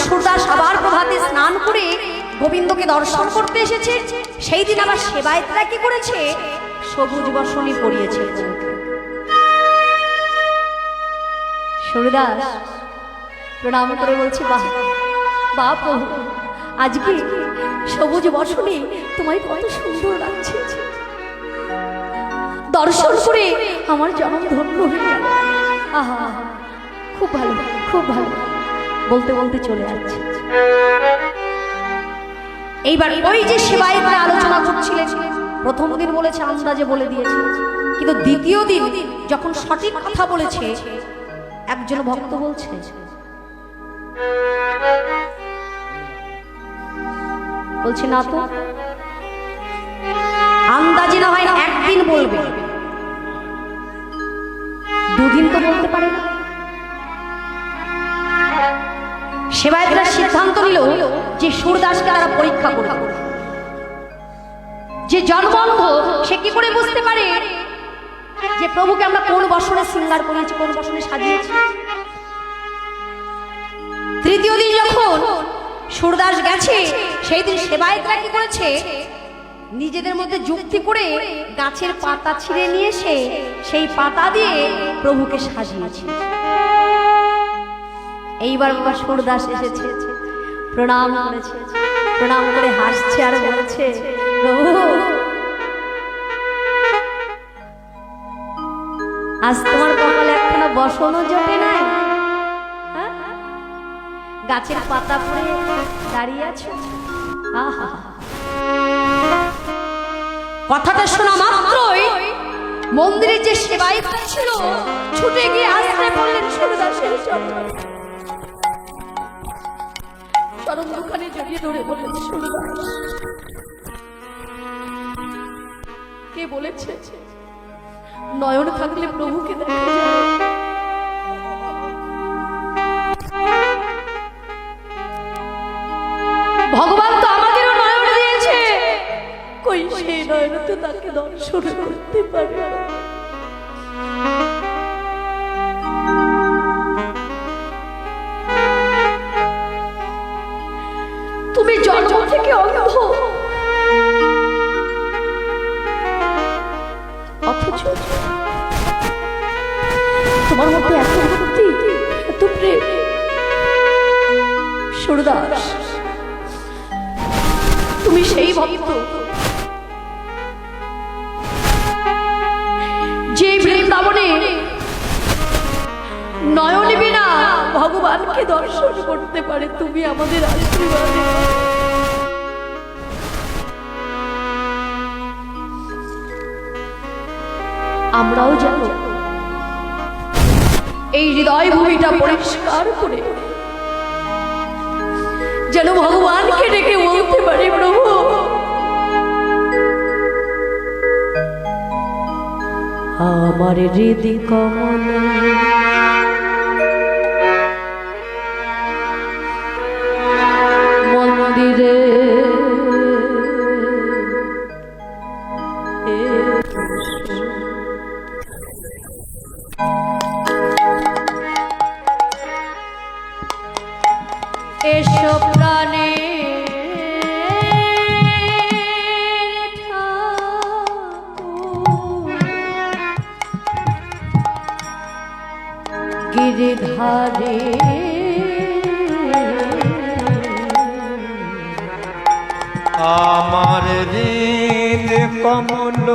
সুরদাস আবার প্রভাতে স্নান করে গোবিন্দকে দর্শন করতে এসেছে, সেই দিন আবার সেবায়েতরা কি করেছে, সবুজ বসনি পরিয়েছে। সুরদাস প্রণাম করে বলছে, বাহ বাহ প্রভু, আজকে সবুজ বসনে তোমায় কত সুন্দর লাগছে, দর্শন করে আমার জনম ধন্য হয়ে গেল। আহা, খুব ভালো খুব ভালো বলতে বলতে চলে যাচ্ছে। এইবার ওই যে সেবায়েতরা আলোচনা করছিলেন, প্রথম দিন বলেছে আন্দাজে বলে দিয়েছে, কিন্তু দ্বিতীয় দিন যখন সঠিক কথা বলেছে, একজন ভক্ত বলছে, বলছে না তো, আন্দাজে না হয় একদিন বলবে, দুদিন তো বলতে পারে না। সেবায়েতরা সিদ্ধান্ত নিল যে সুরদাসকে তারা পরীক্ষা করবে। যে জন্মন্ধ সে কি করে বুঝতে পারে যে প্রভুকে আমরা কোন বসনে শৃঙ্গার করেছি, কোন বসনে সাজিয়েছি। তৃতীয় দিন যখন সুরদাস গেছে, সেই দিন সেবায়েতরা কি করেছে, নিজেদের মধ্যে যুক্তি করে গাছের পাতা ছিঁড়ে নিয়ে এসে সেই পাতা দিয়ে প্রভুকে সাজিয়েছে। এইবার বাবা সুরদাস এসেছে, প্রণাম করেছে, প্রণাম করে হাসছে আর বলছে, প্রভু আজ তোমার কপালে একখানা বসনও জোটে নাই, গাছের পাতা পরে দাঁড়িয়ে আছো। আহা, কথাটা শোনা মাত্রই মন্দিরে যে সেবায়েতরা ছিল ছুটে গিয়ে আশ্রয় পড়লেন সুরদাসের চরণে, চরণ দুখানে জড়িয়ে ধরে বললেন, সুরদাস কে বলেছে নয়ন থাকলে প্রভুকে দেখা যায়? ভগবান তো আমাদেরও নয়ন দিয়েছে, কই সেই নয়ন তো তাকে দর্শন করতে পারে। তুমি জন্ম থেকে অন্ধ, অথচ তোমার মধ্যে এত ভক্তি, এত প্রেম। সুরদাস তুমি সেই ভক্ত যে বৃন্দাবনে নয়ন বিনা ভগবানকে দর্শন করতে পারে। তুমি আমাদের আশীর্বাদ। আমরাও জানো এই হৃদয় ভূমিটা পরিষ্কার করে যেন ভগবানকে ডেকে বলতে পারি, প্রভু আমার হৃদয় কমলে মন্দিরে এসো প্রাণে গিরিধারে আমার হৃদয় কমল